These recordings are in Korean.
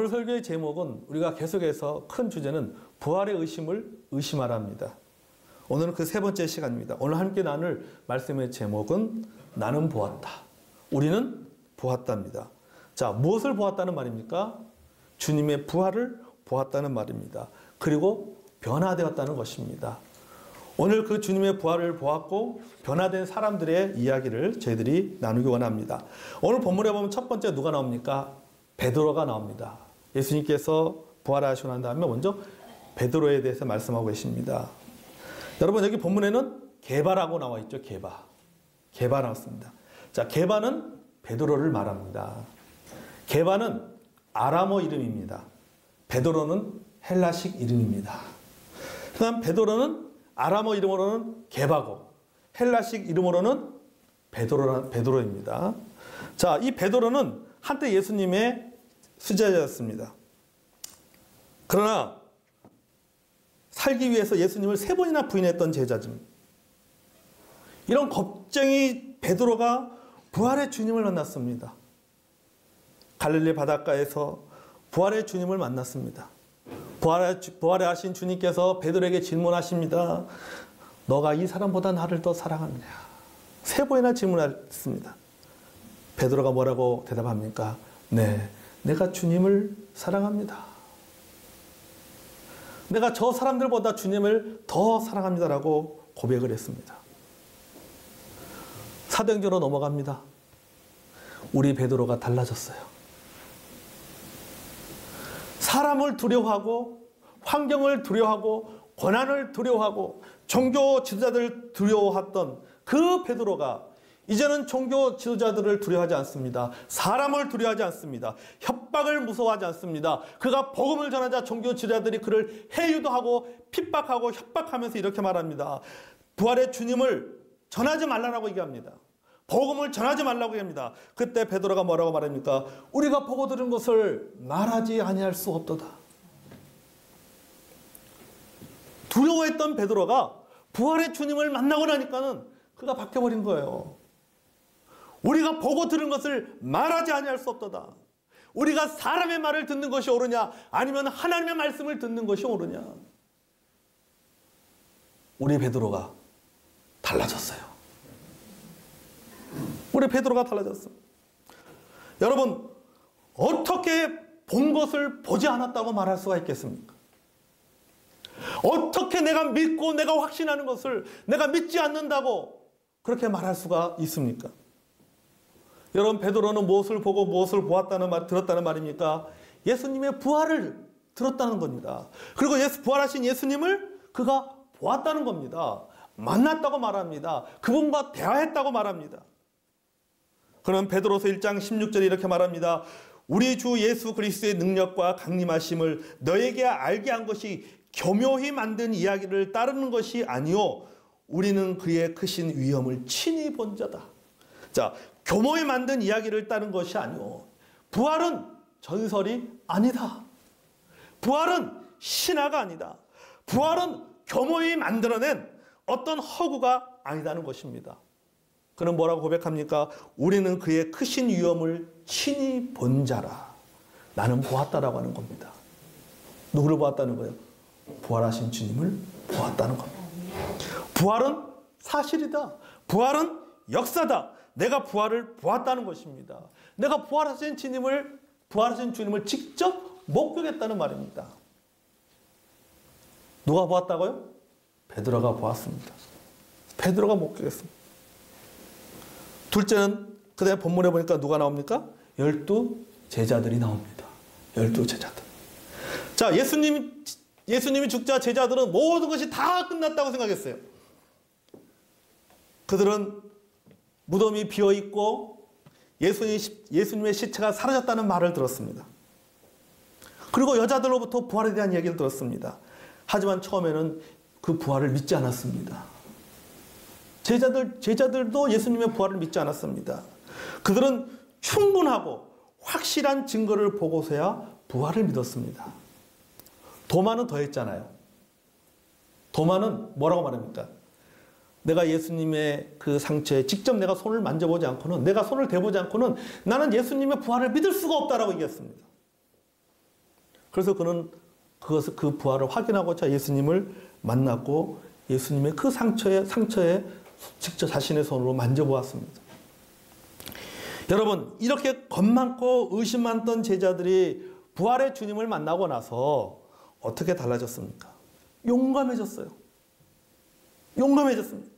오늘 설교의 제목은 우리가 계속해서 큰 주제는 부활의 의심을 의심하랍니다. 오늘은 그 세 번째 시간입니다. 오늘 함께 나눌 말씀의 제목은 나는 보았다. 우리는 보았답니다. 자, 무엇을 보았다는 말입니까? 주님의 부활을 보았다는 말입니다. 그리고 변화되었다는 것입니다. 오늘 그 주님의 부활을 보았고 변화된 사람들의 이야기를 저희들이 나누기 원합니다. 오늘 본문에 보면 첫 번째 누가 나옵니까? 베드로가 나옵니다. 예수님께서 부활하시고 난 다음에 먼저 베드로에 대해서 말씀하고 계십니다. 여러분, 여기 본문에는 게바라고 나와 있죠. 게바 나왔습니다. 자, 게바는 베드로를 말합니다. 게바는 아람어 이름입니다. 베드로는 헬라식 이름입니다. 그다음 베드로는 아람어 이름으로는 게바고 헬라식 이름으로는 베드로입니다. 자, 이 베드로는 한때 예수님의 수제자였습니다. 그러나 살기 위해서 예수님을 3번이나 부인했던 제자입니다. 이런 겁쟁이 베드로가 부활의 주님을 만났습니다. 갈릴리 바닷가에서 부활의 주님을 만났습니다. 부활에 하신 주님께서 베드로에게 질문하십니다. 너가 이 사람보다 나를 더 사랑하느냐? 3번이나 질문했습니다. 베드로가 뭐라고 대답합니까? 네, 내가 주님을 사랑합니다. 내가 저 사람들보다 주님을 더 사랑합니다라고 고백을 했습니다. 사도행전으로 넘어갑니다. 우리 베드로가 달라졌어요. 사람을 두려워하고 환경을 두려워하고 고난을 두려워하고 종교 지도자들을 두려워했던 그 베드로가 이제는 종교 지도자들을 두려워하지 않습니다. 사람을 두려워하지 않습니다. 협박을 무서워하지 않습니다. 그가 복음을 전하자 종교 지도자들이 그를 해유도 하고 핍박하고 협박하면서 이렇게 말합니다. 부활의 주님을 전하지 말라고 얘기합니다. 복음을 전하지 말라고 얘기합니다. 그때 베드로가 뭐라고 말합니까? 우리가 보고 들은 것을 말하지 아니할 수 없도다. 두려워했던 베드로가 부활의 주님을 만나고 나니까는 그가 바뀌어버린 거예요. 우리가 보고 들은 것을 말하지 아니할 수 없도다. 우리가 사람의 말을 듣는 것이 옳으냐 아니면 하나님의 말씀을 듣는 것이 옳으냐. 우리 베드로가 달라졌어요. 우리 베드로가 달라졌어. 여러분, 어떻게 본 것을 보지 않았다고 말할 수가 있겠습니까? 어떻게 내가 믿고 내가 확신하는 것을 내가 믿지 않는다고 그렇게 말할 수가 있습니까? 여러분, 베드로는 무엇을 보고 무엇을 들었다는 말입니까? 예수님의 부활을 들었다는 겁니다. 그리고 부활하신 예수님을 그가 보았다는 겁니다. 만났다고 말합니다. 그분과 대화했다고 말합니다. 그럼 베드로서 1장 16절에 이렇게 말합니다. 우리 주 예수 그리스도의 능력과 강림하심을 너에게 알게 한 것이 교묘히 만든 이야기를 따르는 것이 아니요 우리는 그의 크신 위엄을 친히 본 자다. 자, 교묘히 만든 이야기를 따른 것이 아니요 부활은 전설이 아니다. 부활은 신화가 아니다. 부활은 교묘히 만들어낸 어떤 허구가 아니다는 것입니다. 그는 뭐라고 고백합니까? 우리는 그의 크신 위엄을 친히 본 자라. 나는 보았다라고 하는 겁니다. 누구를 보았다는 거예요? 부활하신 주님을 보았다는 겁니다. 부활은 사실이다. 부활은 역사다. 내가 부활을 보았다는 것입니다. 내가 부활하신 주님을 직접 목격했다는 말입니다. 누가 보았다고요? 베드로가 보았습니다. 베드로가 목격했습니다. 둘째는 그다음에 본문에 보니까 누가 나옵니까? 12 제자들이 나옵니다. 12 제자들. 자, 예수님이 죽자 제자들은 모든 것이 다 끝났다고 생각했어요. 그들은 무덤이 비어있고 예수님의 시체가 사라졌다는 말을 들었습니다. 그리고 여자들로부터 부활에 대한 얘기를 들었습니다. 하지만 처음에는 그 부활을 믿지 않았습니다. 제자들도 예수님의 부활을 믿지 않았습니다. 그들은 충분하고 확실한 증거를 보고서야 부활을 믿었습니다. 도마는 더 했잖아요. 도마는 뭐라고 말합니까? 내가 예수님의 그 상처에 직접 내가 손을 만져보지 않고는, 내가 손을 대보지 않고는 나는 예수님의 부활을 믿을 수가 없다라고 얘기했습니다. 그래서 그는 그 부활을 확인하고자 예수님을 만났고 예수님의 그 상처에 직접 자신의 손으로 만져보았습니다. 여러분, 이렇게 겁 많고 의심 많던 제자들이 부활의 주님을 만나고 나서 어떻게 달라졌습니까? 용감해졌어요. 용감해졌습니다.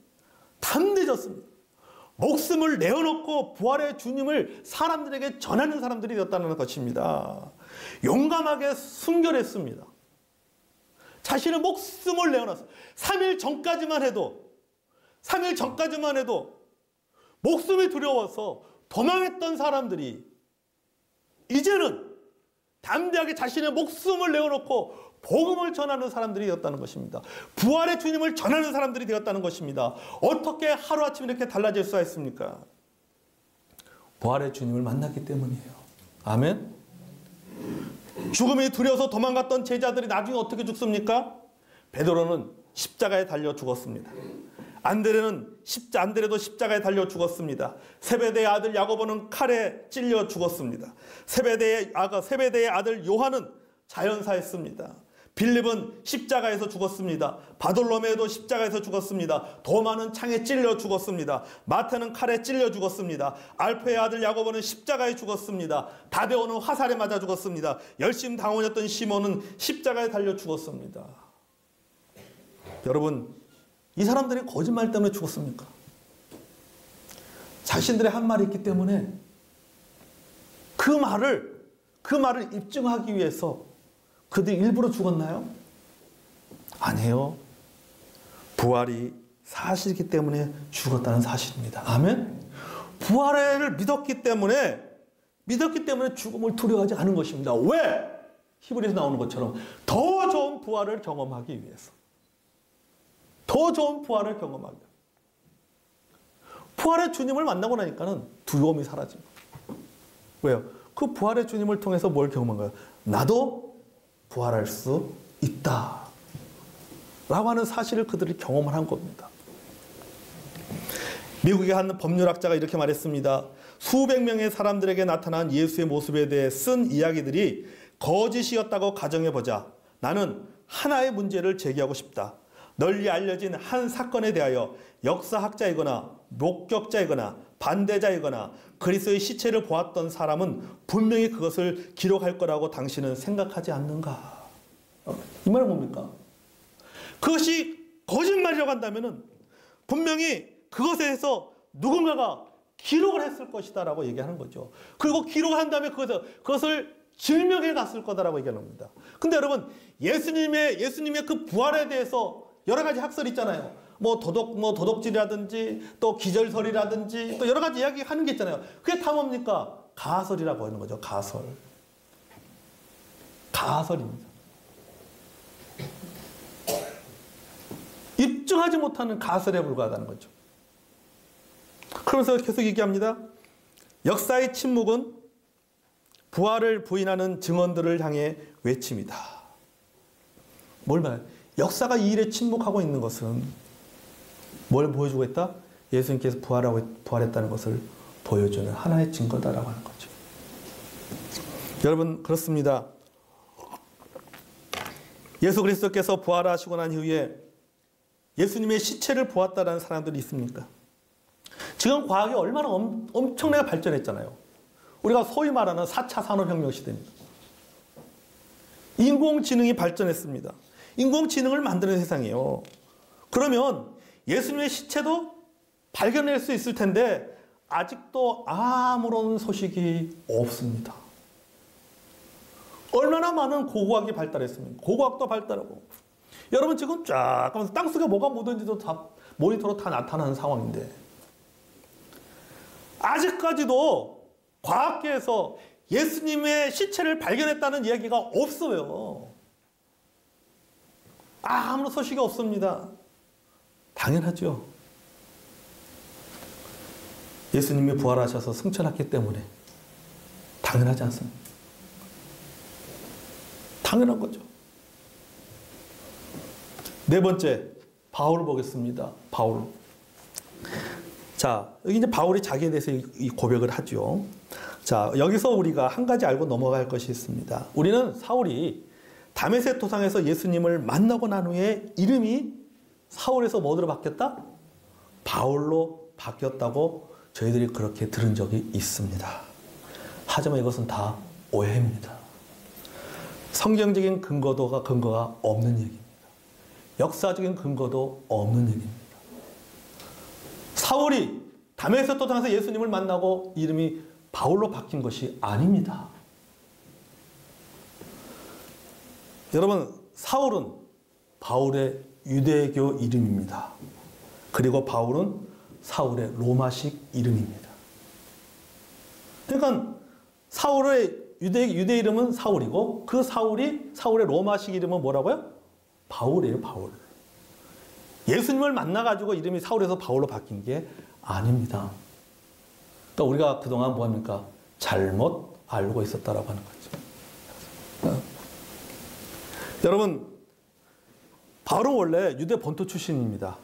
담대해졌습니다. 목숨을 내어놓고 부활의 주님을 사람들에게 전하는 사람들이 되었다는 것입니다. 용감하게 순결했습니다. 자신의 목숨을 내어놨어요. 3일 전까지만 해도 목숨이 두려워서 도망했던 사람들이 이제는 담대하게 자신의 목숨을 내어놓고 복음을 전하는 사람들이 되었다는 것입니다. 부활의 주님을 전하는 사람들이 되었다는 것입니다. 어떻게 하루아침에 이렇게 달라질 수가 있습니까? 부활의 주님을 만났기 때문이에요. 아멘. 죽음이 두려워서 도망갔던 제자들이 나중에 어떻게 죽습니까? 베드로는 십자가에 달려 죽었습니다. 안드레도 십자가에 달려 죽었습니다. 세베대의 아들 야고보는 칼에 찔려 죽었습니다. 세베대의 아들 요한은 자연사했습니다. 빌립은 십자가에서 죽었습니다. 바돌로메도 십자가에서 죽었습니다. 도마는 창에 찔려 죽었습니다. 마태는 칼에 찔려 죽었습니다. 알페의 아들 야고보는 십자가에 죽었습니다. 다데오는 화살에 맞아 죽었습니다. 열심 당원이었던 시몬은 십자가에 달려 죽었습니다. 여러분, 이 사람들이 거짓말 때문에 죽었습니까? 자신들의 한 말이 있기 때문에 그 말을 입증하기 위해서 그들이 일부러 죽었나요? 아니에요. 부활이 사실이기 때문에 죽었다는 사실입니다. 아멘? 부활을 믿었기 때문에 죽음을 두려워하지 않은 것입니다. 왜? 히브리에서 나오는 것처럼 더 좋은 부활을 경험하기 위해서. 더 좋은 부활을 경험하기 위해서. 부활의 주님을 만나고 나니까는 두려움이 사라집니다. 왜요? 그 부활의 주님을 통해서 뭘 경험한 거예요? 나도 부활할 수 있다 라고 하는 사실을 그들이 경험을 한 겁니다. 미국의 한 법률학자가 이렇게 말했습니다. 수백 명의 사람들에게 나타난 예수의 모습에 대해 쓴 이야기들이 거짓이었다고 가정해보자. 나는 하나의 문제를 제기하고 싶다. 널리 알려진 한 사건에 대하여 역사학자이거나 목격자이거나 반대자이거나 그리스도의 시체를 보았던 사람은 분명히 그것을 기록할 거라고 당신은 생각하지 않는가? 이 말은 뭡니까? 그것이 거짓말이라고 한다면 분명히 그것에 대해서 누군가가 기록을 했을 것이다 라고 얘기하는 거죠. 그리고 기록한 다음에 그것을 증명해 갔을 거다라고 얘기하는 겁니다. 근데 여러분, 예수님의 그 부활에 대해서 여러 가지 학설이 있잖아요. 도덕질이라든지 또 기절설이라든지 또 여러 가지 이야기 하는 게 있잖아요. 그게 다 뭡니까? 가설이라고 하는 거죠. 가설입니다. 입증하지 못하는 가설에 불과하다는 거죠. 그러면서 계속 얘기합니다. 역사의 침묵은 부활을 부인하는 증언들을 향해 외칩니다. 뭘 말해요? 역사가 이 일에 침묵하고 있는 것은 뭘 보여주고 있다? 예수님께서 부활했다는 것을 보여주는 하나의 증거다라고 하는 거죠. 여러분, 그렇습니다. 예수 그리스도께서 부활하시고 난 이후에 예수님의 시체를 보았다는 사람들이 있습니까? 지금 과학이 얼마나 엄청나게 발전했잖아요. 우리가 소위 말하는 4차 산업혁명 시대입니다. 인공지능이 발전했습니다. 인공지능을 만드는 세상이에요. 그러면 예수님의 시체도 발견할 수 있을 텐데 아직도 아무런 소식이 없습니다. 얼마나 많은 고고학이 발달했습니까? 고고학도 발달하고. 여러분 지금 쫙 가면서 땅속에 뭐가 묻은지도 다 모니터로 다 나타나는 상황인데 아직까지도 과학계에서 예수님의 시체를 발견했다는 이야기가 없어요. 아무런 소식이 없습니다. 당연하죠. 예수님이 부활하셔서 승천했기 때문에 당연하지 않습니다. 당연한 거죠. 네 번째, 바울을 보겠습니다. 바울. 자, 여기 이제 바울이 자기에 대해서 이 고백을 하죠. 자, 여기서 우리가 한 가지 알고 넘어갈 것이 있습니다. 우리는 사울이 다메섹 도상에서 예수님을 만나고 난 후에 이름이 사울에서 뭐로 바뀌었다? 바울로 바뀌었다고 저희들이 그렇게 들은 적이 있습니다. 하지만 이것은 다 오해입니다. 성경적인 근거가 없는 얘기입니다. 역사적인 근거도 없는 얘기입니다. 사울이 다메섹 도상에서 예수님을 만나고 이름이 바울로 바뀐 것이 아닙니다. 여러분, 사울은 바울의 유대교 이름입니다. 그리고 바울은 사울의 로마식 이름입니다. 그러니까 사울의 유대 이름은 사울이고 그 사울의 로마식 이름은 뭐라고요? 바울이에요, 바울. 예수님을 만나가지고 이름이 사울에서 바울로 바뀐 게 아닙니다. 그러니까 우리가 그동안 뭐합니까? 잘못 알고 있었다라고 하는 거죠. 여러분, 바울은 원래 유대 본토 출신입니다.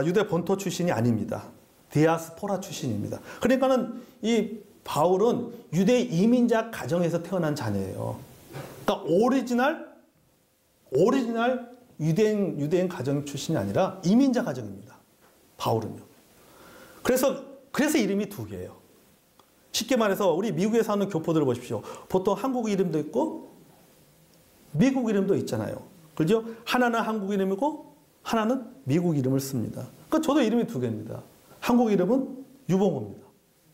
유대 본토 출신이 아닙니다. 디아스포라 출신입니다. 그러니까는 이 바울은 유대 이민자 가정에서 태어난 자녀예요. 그러니까 오리지널 유대인 가정 출신이 아니라 이민자 가정입니다. 바울은요. 그래서 이름이 두 개예요. 쉽게 말해서 우리 미국에 사는 교포들을 보십시오. 보통 한국 이름도 있고 미국 이름도 있잖아요. 그죠? 하나는 한국 이름이고 하나는 미국 이름을 씁니다. 그러니까 저도 이름이 두 개입니다. 한국 이름은 유봉호입니다.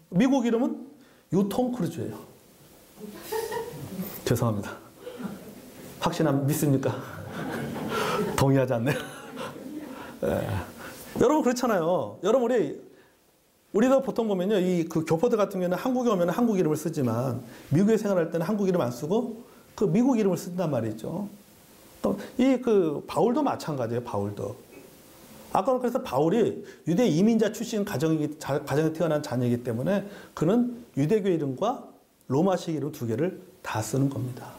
미국 이름은 유톰 크루즈예요. 죄송합니다. 믿습니까? 동의하지 않네요. 네. 여러분 그렇잖아요. 여러분 우리도 보통 보면요, 그 교포들 같은 경우는 한국에 오면 한국 이름을 쓰지만 미국에 생활할 때는 한국 이름 안 쓰고 그 미국 이름을 쓴단 말이죠. 또 바울도 마찬가지예요. 바울도. 아까 그래서 바울이 유대 이민자 출신 가정에 태어난 자녀이기 때문에 그는 유대교 이름과 로마식 이름 두 개를 다 쓰는 겁니다.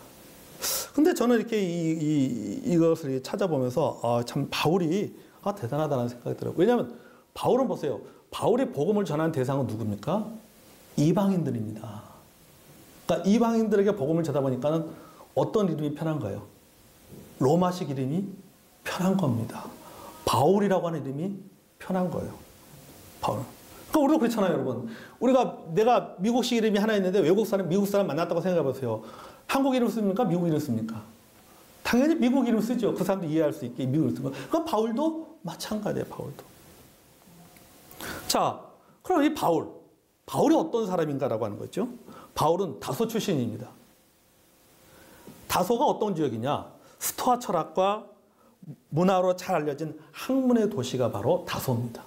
근데 저는 이렇게 이것을 찾아보면서 참 바울이 대단하다는 생각이 들어요. 왜냐하면 바울은 보세요. 바울이 복음을 전하는 대상은 누굽니까? 이방인들입니다. 그러니까 이방인들에게 복음을 전하다 보니까는 어떤 이름이 편한 거예요? 로마식 이름이 편한 겁니다. 바울이라고 하는 이름이 편한 거예요. 바울. 그러니까 우리도 그렇잖아요, 여러분. 내가 미국식 이름이 하나 있는데 미국 사람 만났다고 생각해 보세요. 한국 이름 씁니까? 미국 이름 씁니까? 당연히 미국 이름 쓰죠. 그 사람도 이해할 수 있게 미국 이름 쓰고. 그럼 바울도 마찬가지예요, 바울도. 자, 그럼 이 바울이 어떤 사람인가라고 하는 거죠? 바울은 다소 출신입니다. 다소가 어떤 지역이냐? 스토아 철학과 문화로 잘 알려진 학문의 도시가 바로 다소입니다.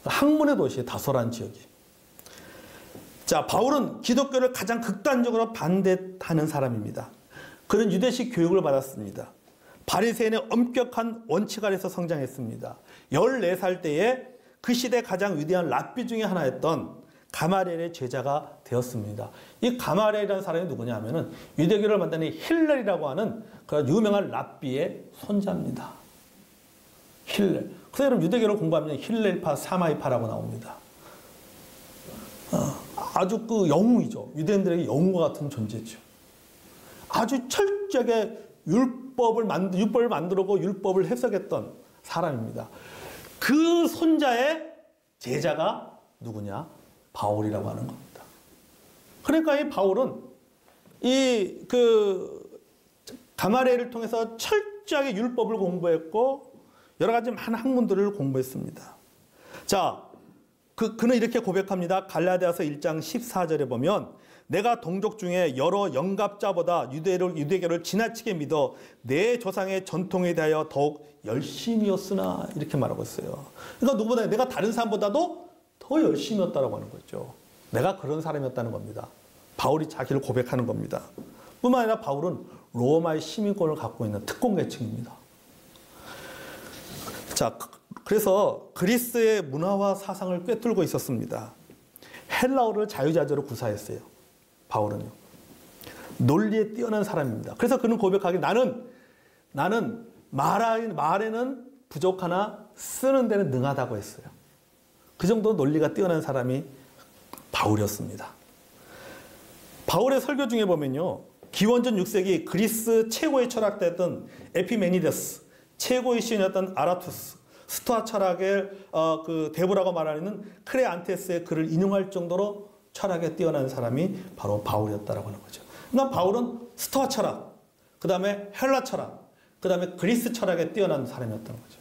학문의 도시, 다소란 지역이. 자, 바울은 기독교를 가장 극단적으로 반대하는 사람입니다. 그는 유대식 교육을 받았습니다. 바리새인의 엄격한 원칙 아래서 성장했습니다. 14살 때에 그 시대 가장 위대한 랍비 중에 하나였던 가마리엘의 제자가 되었습니다. 이 가마리엘이라는 사람이 누구냐 하면은 유대교를 만드는 힐렐이라고 하는 그런 유명한 랍비의 손자입니다. 힐렐. 그래서 여러분 유대교를 공부하면 힐렐파, 사마이파라고 나옵니다. 아주 영웅이죠. 유대인들에게 영웅과 같은 존재죠. 아주 철저하게 율법을 만들고 율법을 해석했던 사람입니다. 그 손자의 제자가 누구냐? 바울이라고 하는 겁니다. 그러니까 이 바울은 가마리엘을 통해서 철저하게 율법을 공부했고 여러 가지 많은 학문들을 공부했습니다. 자, 그는 이렇게 고백합니다. 갈라디아서 1장 14절에 보면 내가 동족 중에 여러 영갑자보다 유대교를 지나치게 믿어 내 조상의 전통에 대하여 더욱 열심이었으나 이렇게 말하고 있어요. 그러니까 누구보다 내가 다른 사람보다도 더 열심이었다라고 하는 거죠. 내가 그런 사람이었다는 겁니다. 바울이 자기를 고백하는 겁니다. 뿐만 아니라 바울은 로마의 시민권을 갖고 있는 특권 계층입니다. 자, 그래서 그리스의 문화와 사상을 꿰뚫고 있었습니다. 헬라어를 자유자재로 구사했어요. 바울은요. 논리에 뛰어난 사람입니다. 그래서 그는 고백하기 나는 말에는 부족하나 쓰는 데는 능하다고 했어요. 그 정도 논리가 뛰어난 사람이 바울이었습니다. 바울의 설교 중에 보면요. 기원전 6세기 그리스 최고의 철학자였던 에피메니데스, 최고의 시인이었던 아라투스, 스토아 철학의 그 대부라고 말하는 크레안테스의 글을 인용할 정도로 철학에 뛰어난 사람이 바로 바울이었다라고 하는 거죠. 그러니까 바울은 스토아 철학, 그 다음에 헬라 철학, 그 다음에 그리스 철학에 뛰어난 사람이었던 거죠.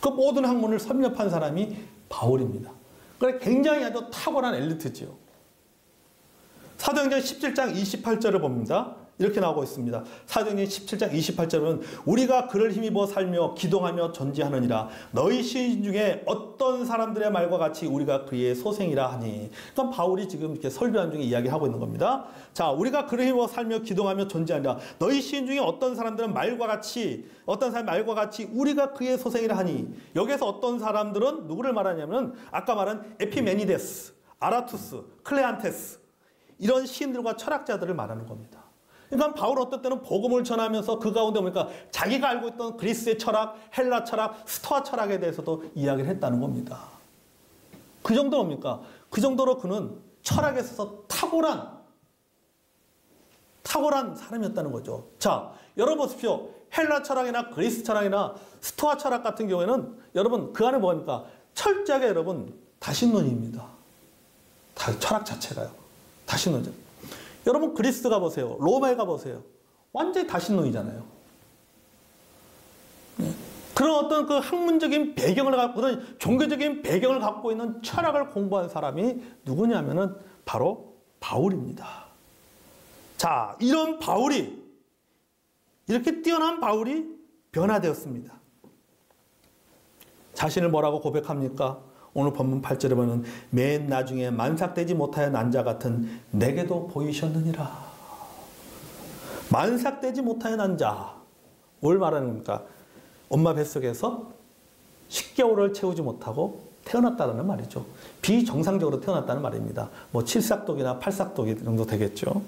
그 모든 학문을 섭렵한 사람이 바울입니다. 그래 굉장히 아주 탁월한 엘리트지요. 사도행전 17장 28절을 봅니다. 이렇게 나오고 있습니다. 사도행전 17장 28절은 우리가 그를 힘입어 살며 기동하며 전지하느니라 너희 시인 중에 어떤 사람들의 말과 같이 우리가 그의 소생이라 하니. 그러니까 바울이 지금 이렇게 설교한 중에 이야기하고 있는 겁니다. 자, 우리가 그를 힘입어 살며 기동하며 전지하느니라 너희 시인 중에 어떤 사람들은 말과 같이 우리가 그의 소생이라 하니. 여기서 어떤 사람들은 누구를 말하냐면 아까 말한 에피메니데스, 아라투스, 클레안테스 이런 시인들과 철학자들을 말하는 겁니다. 그러니까 바울은 어떤 때는 복음을 전하면서 그 가운데 보니까 자기가 알고 있던 그리스의 철학, 헬라 철학, 스토아 철학에 대해서도 이야기를 했다는 겁니다. 그 정도입니까? 그 정도로 그는 철학에 있어서 탁월한 사람이었다는 거죠. 자, 여러분 보십시오. 헬라 철학이나 그리스 철학이나 스토아 철학 같은 경우에는 여러분 그 안에 뭐입니까? 철저하게 여러분 다신론입니다. 철학 자체가요. 다신론이죠. 여러분 그리스 가보세요. 로마에 가보세요. 완전히 다신론이잖아요. 그런 어떤 그 학문적인 배경을 갖고 그런 종교적인 배경을 갖고 있는 철학을 공부한 사람이 누구냐면은 바로 바울입니다. 자, 이런 바울이 이렇게 뛰어난 바울이 변화되었습니다. 자신을 뭐라고 고백합니까? 오늘 본문 8절에 보면 맨 나중에 만삭되지 못하여 난 자 같은 내게도 보이셨느니라. 만삭되지 못하여 난 자. 뭘 말하는 겁니까? 엄마 뱃속에서 10개월을 채우지 못하고 태어났다는 말이죠. 비정상적으로 태어났다는 말입니다. 뭐 칠삭독이나 팔삭독이 정도 되겠죠.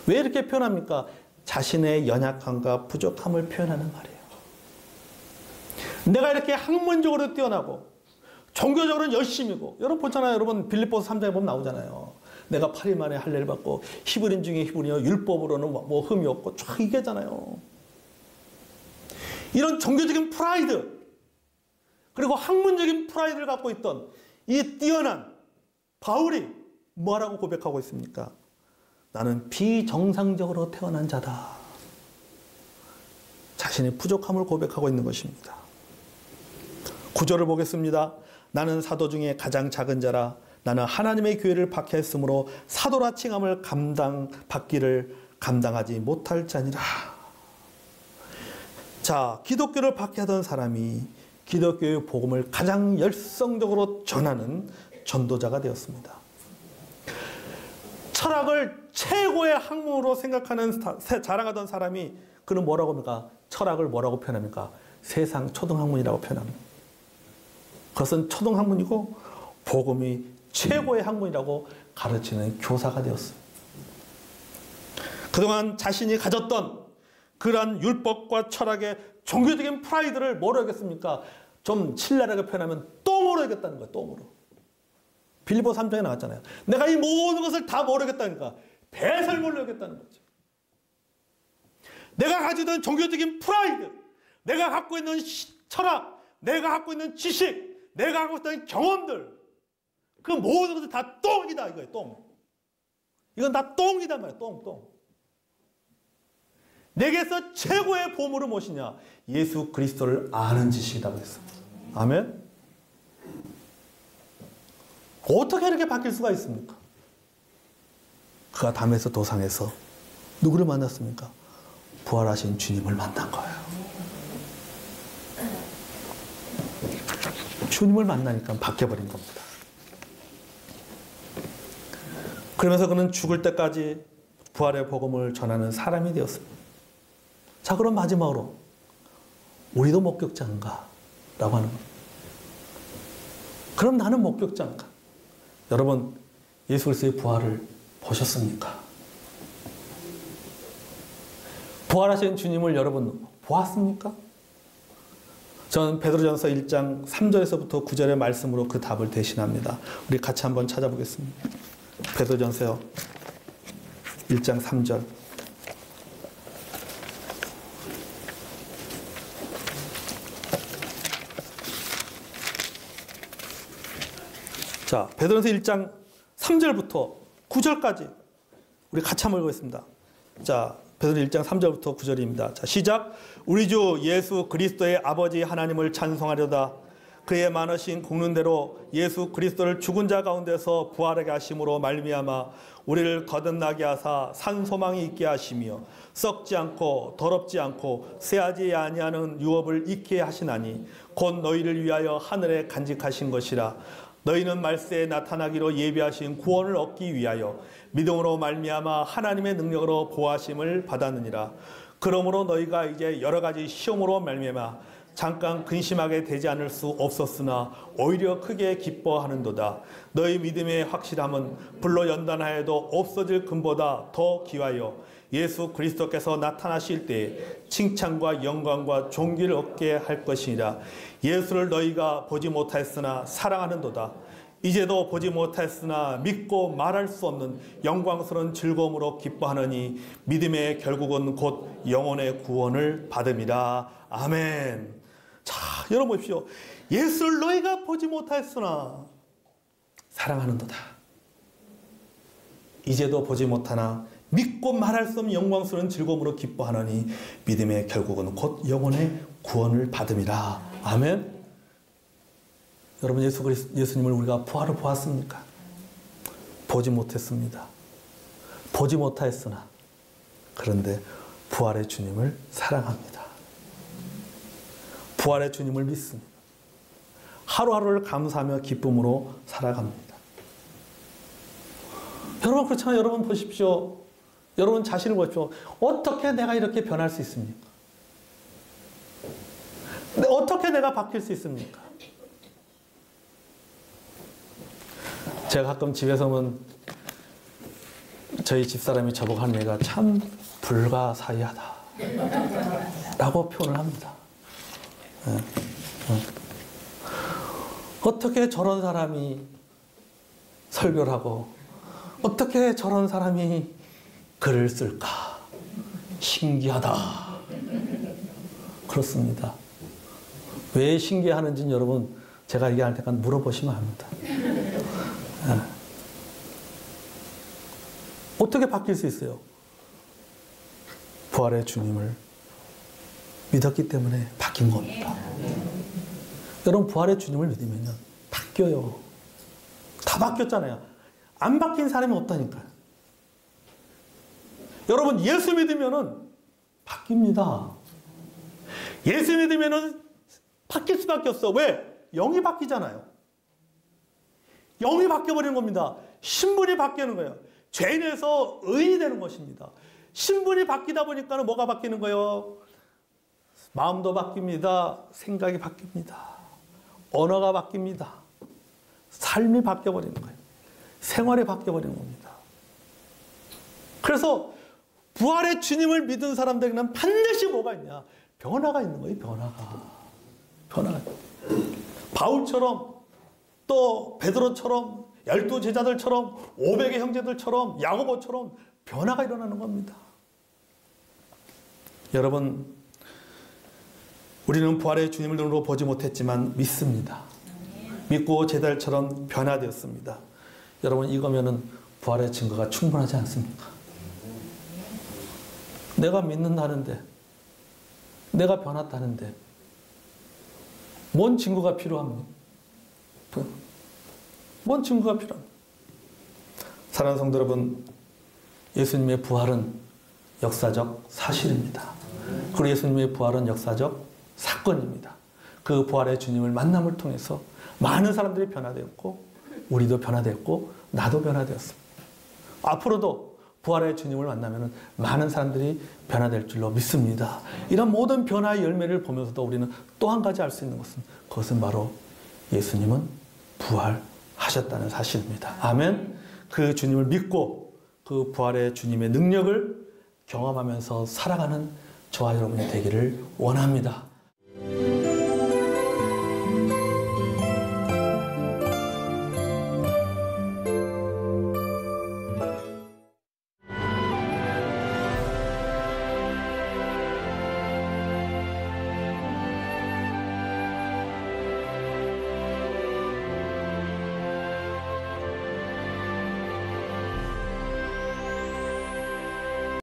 왜 이렇게 표현합니까? 자신의 연약함과 부족함을 표현하는 말이에요. 내가 이렇게 학문적으로 뛰어나고 종교적으로는 열심이고, 여러분 보잖아요. 여러분 빌립보서 3장에 보면 나오잖아요. 내가 8일 만에 할례를 받고 히브리인 중에 히브리여 율법으로는 뭐 흠이 없고 쫙 이게잖아요. 이런 종교적인 프라이드 그리고 학문적인 프라이드를 갖고 있던 이 뛰어난 바울이 뭐라고 고백하고 있습니까? 나는 비정상적으로 태어난 자다. 자신의 부족함을 고백하고 있는 것입니다. 9절을 보겠습니다. 나는 사도 중에 가장 작은 자라. 나는 하나님의 교회를 박해했으므로 사도라 칭함을 받기를 감당하지 못할 자니라. 자, 기독교를 박해하던 사람이 기독교의 복음을 가장 열성적으로 전하는 전도자가 되었습니다. 철학을 최고의 학문으로 생각하는 자랑하던 사람이 그는 뭐라고 합니까? 철학을 뭐라고 표현합니까? 세상 초등학문이라고 표현합니다. 그것은 초등학문이고 복음이 최고의 학문이라고 가르치는 교사가 되었어요. 그동안 자신이 가졌던 그러한 율법과 철학의 종교적인 프라이드를 뭐로 하겠습니까? 좀 신랄하게 표현하면 똥으로 하겠다는 거예요. 똥으로. 빌립보 3장에 나왔잖아요. 내가 이 모든 것을 다 뭐로 하겠다니까? 배설물로 하겠다는 거죠. 내가 가지던 종교적인 프라이드, 내가 갖고 있는 철학, 내가 갖고 있는 지식, 내가 갖고 있던 경험들, 그 모든 것은 다 똥이다 이거예요. 똥. 이건 다 똥이다 말이에요. 똥. 내게서 최고의 보물은 무엇이냐? 예수 그리스도를 아는 지식이라고 했습니다. 아멘. 어떻게 이렇게 바뀔 수가 있습니까? 그가 담에서 도상에서 누구를 만났습니까? 부활하신 주님을 만난 거예요. 주님을 만나니까 바뀌어버린 겁니다. 그러면서 그는 죽을 때까지 부활의 복음을 전하는 사람이 되었습니다. 자, 그럼 마지막으로 우리도 목격자인가? 라고 하는 겁니다. 그럼 나는 목격자인가? 여러분, 예수 그리스도의 부활을 보셨습니까? 부활하신 주님을 여러분 보았습니까? 저는 베드로전서 1장 3절에서부터 9절의 말씀으로 그 답을 대신합니다. 우리 같이 한번 찾아보겠습니다. 베드로전서 1장 3절. 자, 베드로전서 1장 3절부터 9절까지 우리 같이 한번 읽겠습니다. 자, 베드로 1장 3절부터 9절입니다. 자, 시작. 우리 주 예수 그리스도의 아버지 하나님을 찬송하려다 그의 많으신 공능대로 예수 그리스도를 죽은 자 가운데서 부활하게 하심으로 말미암아 우리를 거듭나게 하사 산 소망이 있게 하시며 썩지 않고 더럽지 않고 쇠하지 아니하는 유업을 잊게 하시나니 곧 너희를 위하여 하늘에 간직하신 것이라. 너희는 말세에 나타나기로 예비하신 구원을 얻기 위하여 믿음으로 말미암아 하나님의 능력으로 보호하심을 받았느니라. 그러므로 너희가 이제 여러 가지 시험으로 말미암아 잠깐 근심하게 되지 않을 수 없었으나 오히려 크게 기뻐하는도다. 너희 믿음의 확실함은 불로 연단하여도 없어질 금보다 더 귀하여 예수 그리스도께서 나타나실 때에 칭찬과 영광과 존귀를 얻게 할 것이니라. 예수를 너희가 보지 못하였으나 사랑하는도다. 이제도 보지 못하였으나 믿고 말할 수 없는 영광스러운 즐거움으로 기뻐하느니 믿음의 결국은 곧 영혼의 구원을 받음이라. 아멘. 자, 여러분 보십시오. 예수를 너희가 보지 못하였으나 사랑하는도다. 이제도 보지 못하나 믿고 말할 수 없는 영광스러운 즐거움으로 기뻐하느니 믿음의 결국은 곧 영혼의 구원을 받음이라. 아멘. 여러분, 예수님을 우리가 부활을 보았습니까? 보지 못했습니다. 보지 못하였으나 그런데 부활의 주님을 사랑합니다. 부활의 주님을 믿습니다. 하루하루를 감사하며 기쁨으로 살아갑니다. 여러분, 그렇잖아요. 여러분 보십시오. 여러분 자신을 보십시오. 어떻게 내가 이렇게 변할 수 있습니까? 어떻게 내가 바뀔 수 있습니까? 제가 가끔 집에서 보면 저희 집사람이 저보고 하는 얘기가 참 불가사의하다 라고 표현을 합니다. 어떻게 저런 사람이 설교를 하고 어떻게 저런 사람이 글을 쓸까? 신기하다. 그렇습니다. 왜 신기하는지는 여러분 제가 얘기할 때까지 물어보시면 합니다. 어떻게 바뀔 수 있어요? 부활의 주님을 믿었기 때문에 바뀐 겁니다. 여러분, 부활의 주님을 믿으면 바뀌어요. 다 바뀌었잖아요. 안 바뀐 사람이 없다니까요. 여러분, 예수 믿으면 바뀝니다. 예수 믿으면 바뀔 수밖에 없어. 왜? 영이 바뀌잖아요. 영이 바뀌어버리는 겁니다. 신분이 바뀌는 거예요. 죄인에서 의인이 되는 것입니다. 신분이 바뀌다 보니까 뭐가 바뀌는 거예요? 마음도 바뀝니다. 생각이 바뀝니다. 언어가 바뀝니다. 삶이 바뀌어버리는 거예요. 생활이 바뀌어버리는 겁니다. 그래서 부활의 주님을 믿은 사람들에게는 반드시 뭐가 있냐? 변화가 있는 거예요. 변화가. 바울처럼 또 베드로처럼 12 제자들처럼 500의 형제들처럼 야고보처럼 변화가 일어나는 겁니다. 여러분, 우리는 부활의 주님을 눈으로 보지 못했지만 믿습니다. 믿고 제자들처럼 변화되었습니다. 여러분, 이거면은 부활의 증거가 충분하지 않습니까? 내가 믿는다는데, 내가 변했다는데 뭔 증거가 필요합니까? 뭔 증거가 필요합니까? 사랑하는 성도 여러분, 예수님의 부활은 역사적 사실입니다. 그리고 예수님의 부활은 역사적 사건입니다. 그 부활의 주님을 만남을 통해서 많은 사람들이 변화되었고 우리도 변화되었고 나도 변화되었습니다. 앞으로도 부활의 주님을 만나면 많은 사람들이 변화될 줄로 믿습니다. 이런 모든 변화의 열매를 보면서도 우리는 또 한 가지 알 수 있는 것은 그것은 바로 예수님은 부활하셨다는 사실입니다. 아멘. 그 주님을 믿고 그 부활의 주님의 능력을 경험하면서 살아가는 저와 여러분이 되기를 원합니다.